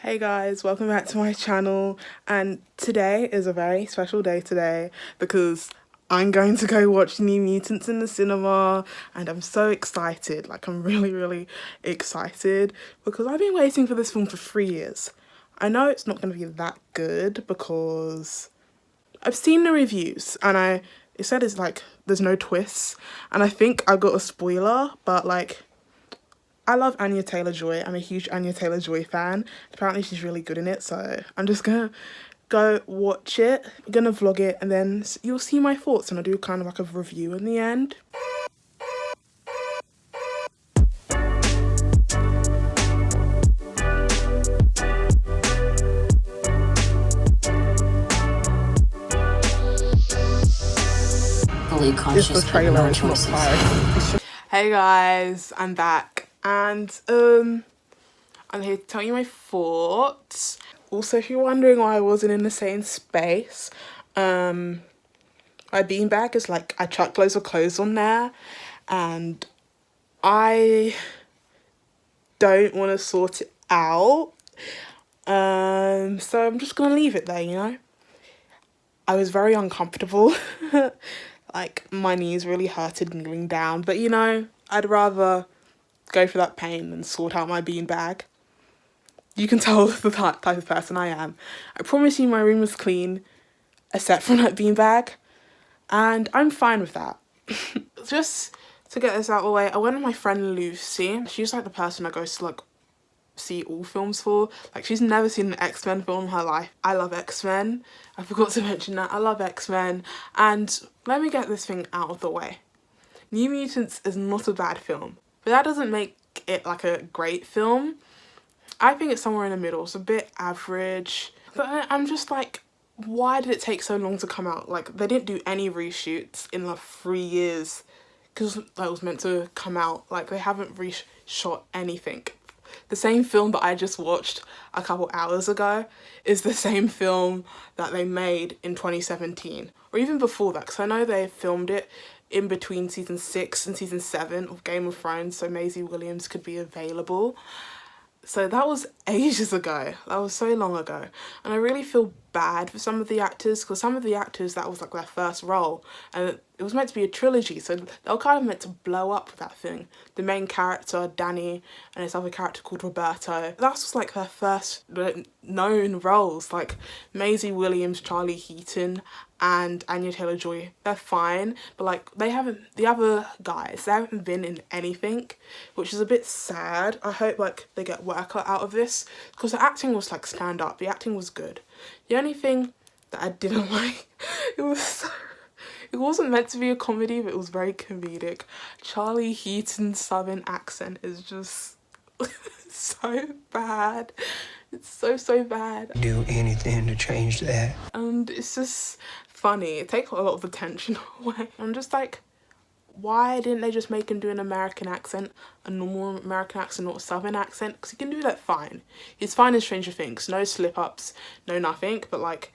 Hey guys, welcome back to my channel, and today is a very special day today because I'm going to go watch New Mutants in the cinema, and I'm so excited. Like, I'm really excited because I've been waiting for this film for 3 years. I know it's not going to be that good because I've seen the reviews and it said it's like there's no twists, and I think I got a spoiler, but like, I love Anya Taylor-Joy. I'm a huge Anya Taylor-Joy fan. Apparently she's really good in it, so I'm just gonna go watch it. I'm gonna vlog it, and then you'll see my thoughts, and I'll do kind of like a review in the end. Fully conscious It's the trailer, of no it's not choices. tired. Hey guys, I'm back, and I'm here to tell you my thoughts. Also, if you're wondering why I wasn't in the same space, my beanbag is like, I chucked loads of clothes on there, and I don't want to sort it out. So I'm just gonna leave it there, you know? I was very uncomfortable. Like, my knees really hurted kneeling down, but you know, I'd rather go for that pain than sort out my beanbag. You can tell the type of person I am. I promise you my room was clean, except for that beanbag, and I'm fine with that. Just to get this out of the way, I went with my friend Lucy. She's like the person I go to like see all films for. Like, she's never seen an X-Men film in her life. I love X-Men. I forgot to mention that. I love X-Men. And let me get this thing out of the way. New Mutants is not a bad film, but that doesn't make it like a great film. I think it's somewhere in the middle. It's a bit average. But I'm just like, why did it take so long to come out? Like, they didn't do any reshoots in like 3 years because that was meant to come out. Like, they haven't reshot anything. The same film that I just watched a couple hours ago is the same film that they made in 2017, or even before that, because I know they filmed it in between season 6 and season 7 of Game of Thrones, so Maisie Williams could be available. So that was ages ago. That was so long ago. And I really feel bad for some of the actors, because some of the actors, that was like their first role, and it was meant to be a trilogy, so they were kind of meant to blow up with that thing. The main character, Danny, and his other character called Roberto, that was like their first known roles. Like, Maisie Williams, Charlie Heaton, and Anya Taylor-Joy, they're fine, but like, they haven't, the other guys, they haven't been in anything, which is a bit sad. I hope like they get work out of this, because the acting was like stand up, the acting was good. The only thing that I didn't like, it wasn't meant to be a comedy, but it was very comedic. Charlie Heaton's southern accent is just so bad. It's so bad. Do anything to change that. And it's just funny. It takes a lot of the tension away. I'm just like, why didn't they just make him do an American accent, a normal American accent, not a southern accent? Because he can do that fine. He's fine in Stranger Things. No slip-ups, no nothing. But like,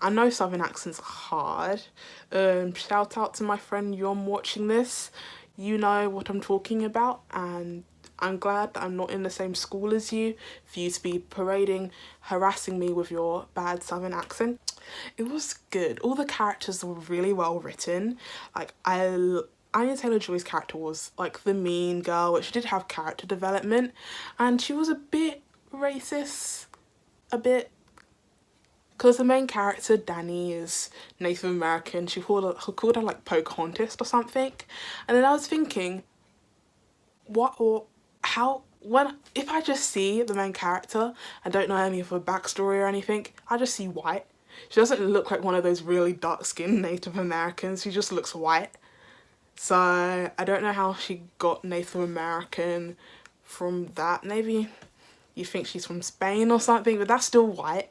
I know southern accents are hard. Shout out to my friend Yom watching this. You know what I'm talking about, and I'm glad that I'm not in the same school as you for you to be harassing me with your bad southern accent. It was good. All the characters were really well written. Like, Anya Taylor-Joy's character was like the mean girl, which did have character development, and she was a bit racist, a bit, because the main character, Danny, is Native American. She called her like Pocahontas or something, and then I was thinking, what or how, when, if I just see the main character and don't know any of her backstory or anything, I just see white. She doesn't look like one of those really dark-skinned Native Americans. She just looks white. So I don't know how she got Native American from that. Maybe you think she's from Spain or something, but that's still white.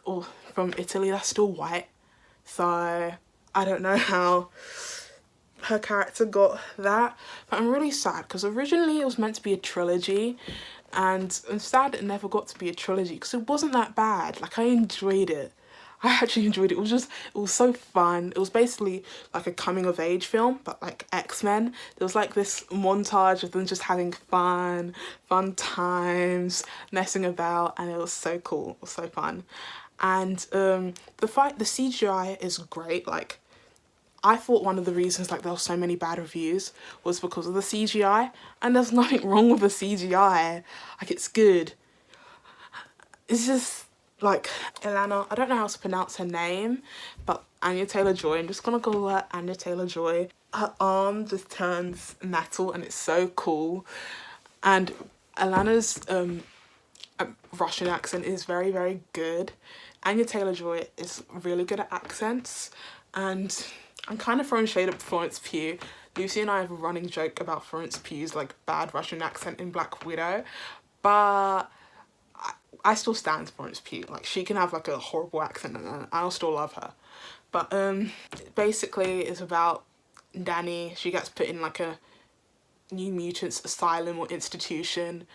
Or from Italy, that's still white. So I don't know how her character got that. But I'm really sad, because originally it was meant to be a trilogy, and I'm sad it never got to be a trilogy, because it wasn't that bad. Like, I enjoyed it. I actually enjoyed it. It was so fun. It was basically like a coming of age film, but like X-Men. There was like this montage of them just having fun times, messing about, and it was so cool. It was so fun. And the CGI is great. Like, I thought one of the reasons like there were so many bad reviews was because of the CGI, and there's nothing wrong with the CGI. Like, it's good. It's just like Ilana, I don't know how to pronounce her name, but Anya Taylor-Joy, I'm just gonna call her Anya Taylor-Joy. Her arm just turns metal and it's so cool. And Ilana's Russian accent is very, very good. Anya Taylor-Joy is really good at accents, and I'm kind of throwing shade at Florence Pugh. Lucy and I have a running joke about Florence Pugh's like bad Russian accent in Black Widow, but I still stand Florence Pugh. Like, she can have like a horrible accent and I'll still love her. But basically it's about Danny. She gets put in like a New Mutants asylum or institution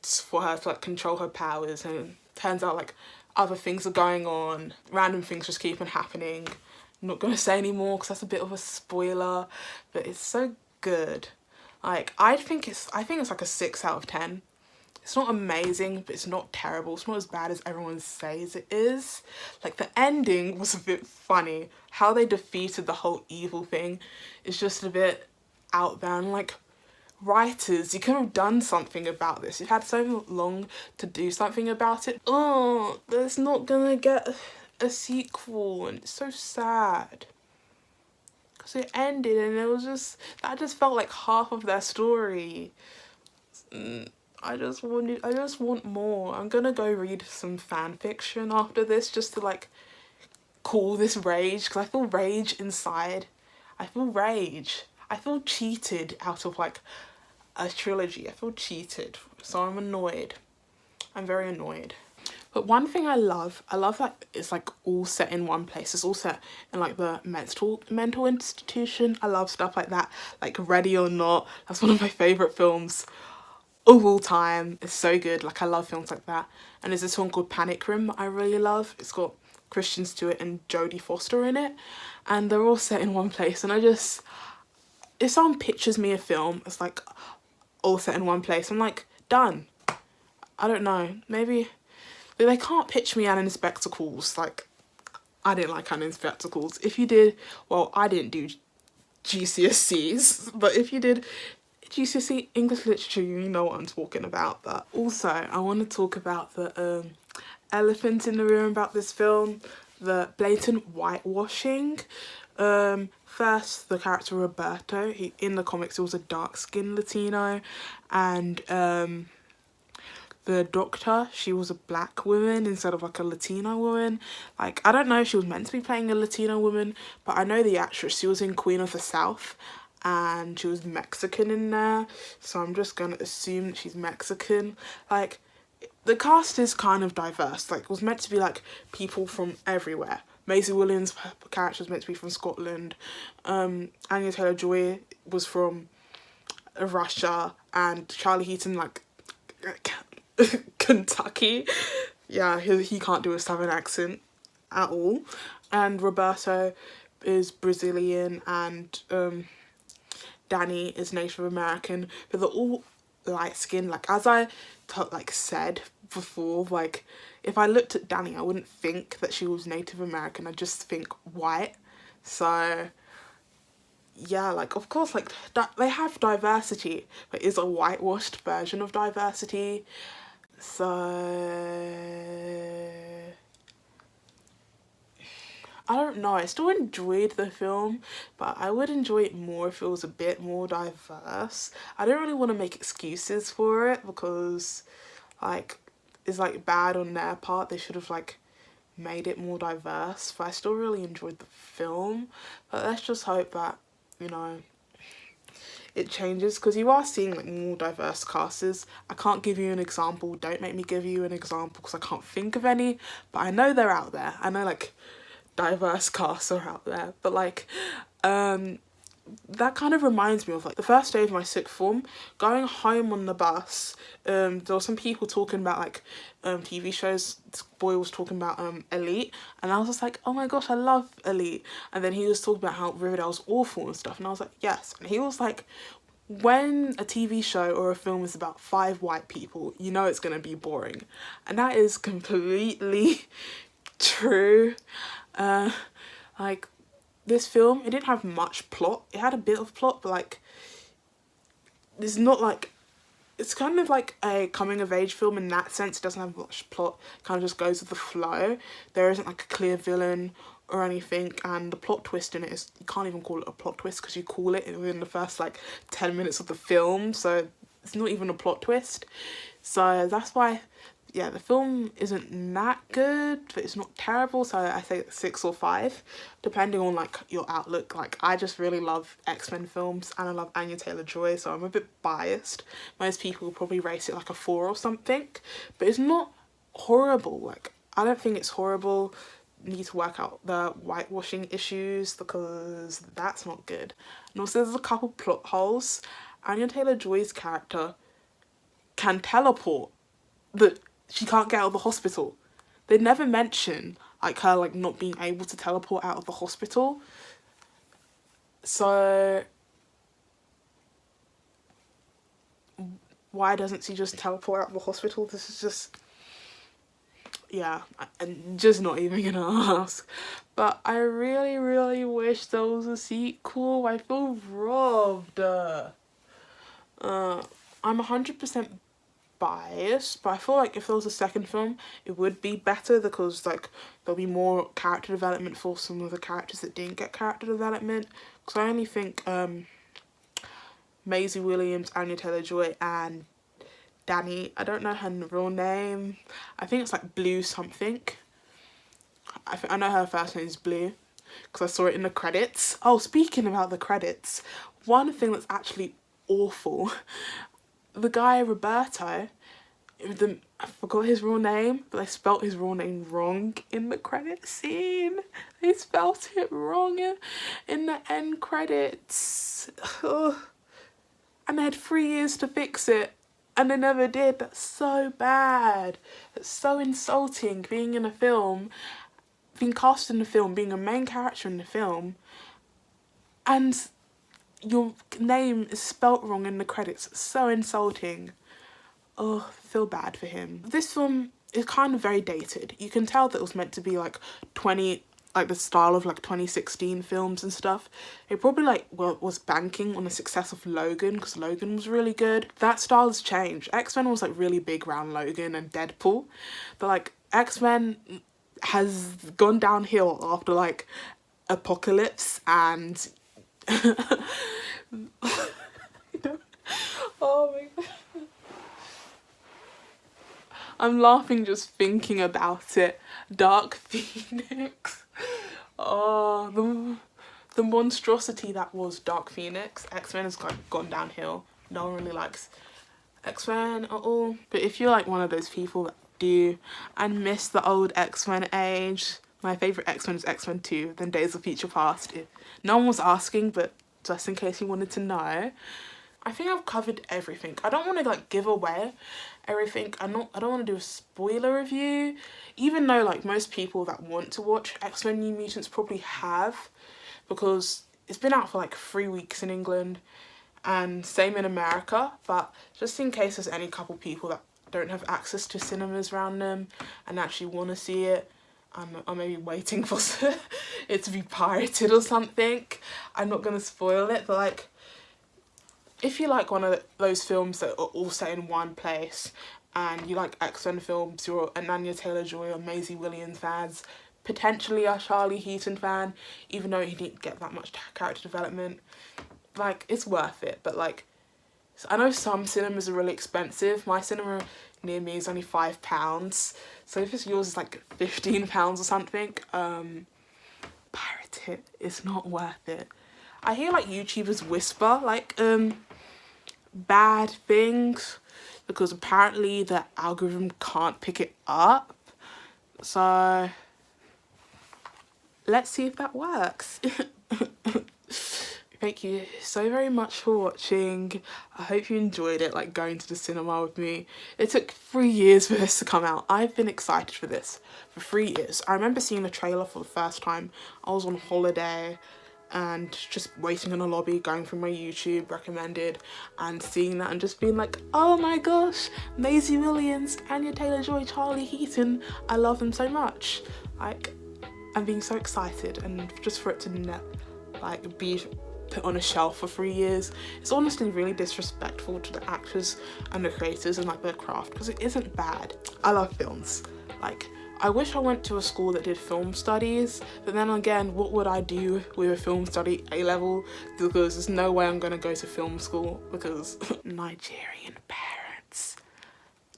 for her to like control her powers, and turns out like other things are going on. Random things just keep on happening. I'm not gonna say anymore because that's a bit of a spoiler, but it's so good. Like, I think it's like a 6 out of 10. It's not amazing, but it's not terrible. It's not as bad as everyone says it is. Like, the ending was a bit funny. How they defeated the whole evil thing is just a bit out there. And like, writers, you could have done something about this. You've had so long to do something about it. Oh, there's not gonna get a sequel, and it's so sad. Because it ended and it was just, that just felt like half of their story. I just want more. I'm gonna go read some fan fiction after this just to like cool this rage, because I feel rage inside. I feel rage. I feel cheated out of like a trilogy. I feel cheated. So I'm annoyed. I'm very annoyed. But one thing I love that it's like all set in one place. It's all set in like the mental institution. I love stuff like that. Like Ready or Not. That's one of my favourite films of all time. It's so good. Like, I love films like that. And there's this one called Panic Room that I really love. It's got Christian Stewart and Jodie Foster in it, and they're all set in one place. And if someone pictures me a film, it's like all set in one place, I'm like, done. I don't know, maybe they can't pitch me Anna in Spectacles. Like, I didn't like Anna in Spectacles. If you did, well, I didn't do GCSEs, but if you did GCSE English literature, you know what I'm talking about. But also, I want to talk about the elephant in the room about this film, the blatant whitewashing. First, the character Roberto, in the comics he was a dark-skinned Latino, and the doctor, she was a black woman instead of like a Latino woman. Like, I don't know if she was meant to be playing a Latino woman, but I know the actress, she was in Queen of the South, and she was Mexican in there, so I'm just gonna assume that she's Mexican. Like, the cast is kind of diverse. Like, it was meant to be like people from everywhere. Maisie Williams' character was meant to be from Scotland. Anya Taylor-Joy was from Russia, and Charlie Heaton, like, Kentucky. Yeah, he can't do a southern accent at all. And Roberto is Brazilian, and Danny is Native American, but they're all light skinned. Like, as I said before, like, if I looked at Danny, I wouldn't think that she was Native American. I just think white. So yeah, like, of course, like, that they have diversity, but it's a whitewashed version of diversity. So I don't know, I still enjoyed the film, but I would enjoy it more if it was a bit more diverse. I don't really want to make excuses for it, because like, it's like bad on their part. They should have like made it more diverse, but I still really enjoyed the film. But let's just hope that, you know, it changes, because you are seeing like more diverse casts. I can't give you an example. Don't make me give you an example because I can't think of any, but I know they're out there. I know like diverse casts are out there, but like that kind of reminds me of like the first day of my sixth form, going home on the bus. There were some people talking about like TV shows. This boy was talking about Elite, and I was just like, oh my gosh, I love Elite. And then he was talking about how Riverdale's awful and stuff, and I was like, yes. And he was like, when a TV show or a film is about 5 white people, you know it's gonna be boring, and that is completely true. Like, this film, it didn't have much plot. It had a bit of plot, but like, it's not like, it's kind of like a coming of age film in that sense. It doesn't have much plot, it kind of just goes with the flow. There isn't like a clear villain or anything, and the plot twist in it is, you can't even call it a plot twist because you call it within the first like 10 minutes of the film, so it's not even a plot twist. So that's why, yeah, the film isn't that good, but it's not terrible, so I say 6 or 5, depending on like your outlook. Like, I just really love X-Men films, and I love Anya Taylor-Joy, so I'm a bit biased. Most people will probably rate it like a 4 or something, but it's not horrible. Like, I don't think it's horrible. Need to work out the whitewashing issues, because that's not good. And also there's a couple plot holes. Anya Taylor-Joy's character can teleport, but she can't get out of the hospital. They never mention like her like not being able to teleport out of the hospital. So why doesn't she just teleport out of the hospital? This is just, yeah, I'm just not even gonna ask. But I really, really wish there was a sequel. I feel robbed. I'm 100% biased, but I feel like if there was a second film, it would be better, because like there'll be more character development for some of the characters that didn't get character development. Because I only think Maisie Williams, Anya Taylor-Joy, and Danny, I don't know her real name, I think it's like Blue something. I know her first name is Blue because I saw it in the credits. Oh, speaking about the credits, one thing that's actually awful, the guy Roberto, I forgot his real name, but they spelt his real name wrong in the credit scene. They spelt it wrong in the end credits. Ugh. And they had 3 years to fix it, and they never did. That's so bad. That's so insulting, being in a film, being cast in the film, being a main character in the film, and your name is spelt wrong in the credits. It's so insulting. Oh, I feel bad for him. This film is kind of very dated. You can tell that it was meant to be like the style of like 2016 films and stuff. It probably like was banking on the success of Logan, because Logan was really good. That style has changed. X-Men was like really big around Logan and Deadpool, but like X-Men has gone downhill after like Apocalypse and oh my god, I'm laughing just thinking about it. Dark Phoenix. Oh, the monstrosity that was Dark Phoenix. X-Men has gone downhill. No one really likes X-Men at all. But if you're like one of those people that do and miss the old X-Men age, my favourite X-Men is X-Men 2, then Days of Future Past. No one was asking, but just in case you wanted to know. I think I've covered everything. I don't want to like give away everything. I don't want to do a spoiler review, even though like most people that want to watch X-Men New Mutants probably have, because it's been out for like 3 weeks in England and same in America. But just in case there's any couple people that don't have access to cinemas around them and actually want to see it, I'm maybe waiting for it to be pirated or something. I'm not gonna spoil it, but like, if you like one of those films that are all set in one place, and you like X-Men films, you're an Anya Taylor-Joy or Maisie Williams fans, potentially a Charlie Heaton fan, even though he didn't get that much character development, like, it's worth it. But like, I know some cinemas are really expensive. My cinema near me is only £5, so if yours is like £15 or something, pirate it. It's not worth it. I hear like YouTubers whisper like bad things because apparently the algorithm can't pick it up. So let's see if that works. Thank you so very much for watching. I hope you enjoyed it, like going to the cinema with me. It took 3 years for this to come out. I've been excited for this for 3 years. I remember seeing the trailer for the first time. I was on holiday and just waiting in a lobby, going through my YouTube recommended and seeing that and just being like, oh my gosh, Maisie Williams, Anya Taylor-Joy, Charlie Heaton, I love them so much. Like, I'm being so excited, and just for it to be put on a shelf for 3 years, it's honestly really disrespectful to the actors and the creators and like their craft, because it isn't bad. I love films. Like, I wish I went to a school that did film studies, but then again, what would I do with a film study A-level? Because there's no way I'm gonna go to film school, because Nigerian parents,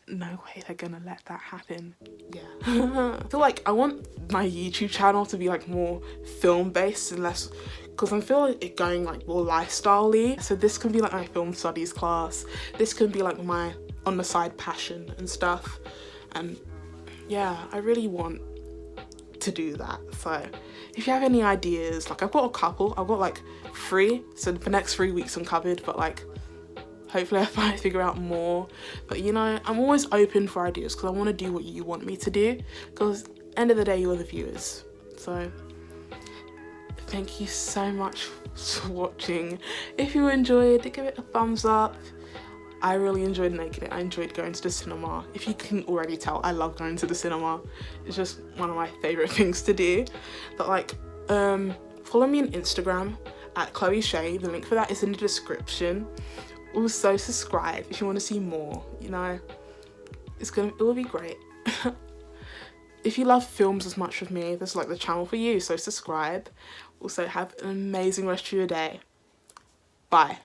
no way they're gonna let that happen. Yeah. I feel like I want my YouTube channel to be like more film based and less, because I feel like it going like more lifestyle-y. So this can be like my film studies class, this can be like my on the side passion and stuff, and yeah, I really want to do that. So if you have any ideas, like I've got a couple, I've got like 3, so for the next 3 weeks I'm covered, but like hopefully I might figure out more. But you know, I'm always open for ideas because I want to do what you want me to do, because end of the day, you're the viewers. So thank you so much for watching. If you enjoyed, give it a thumbs up. I really enjoyed making it. I enjoyed going to the cinema. If you can already tell, I love going to the cinema. It's just one of my favorite things to do. But like, follow me on Instagram at Chloe Shay. The link for that is in the description. Also subscribe if you want to see more. You know, it will be great. If you love films as much as me, this is like the channel for you, so subscribe. Also, have an amazing rest of your day. Bye.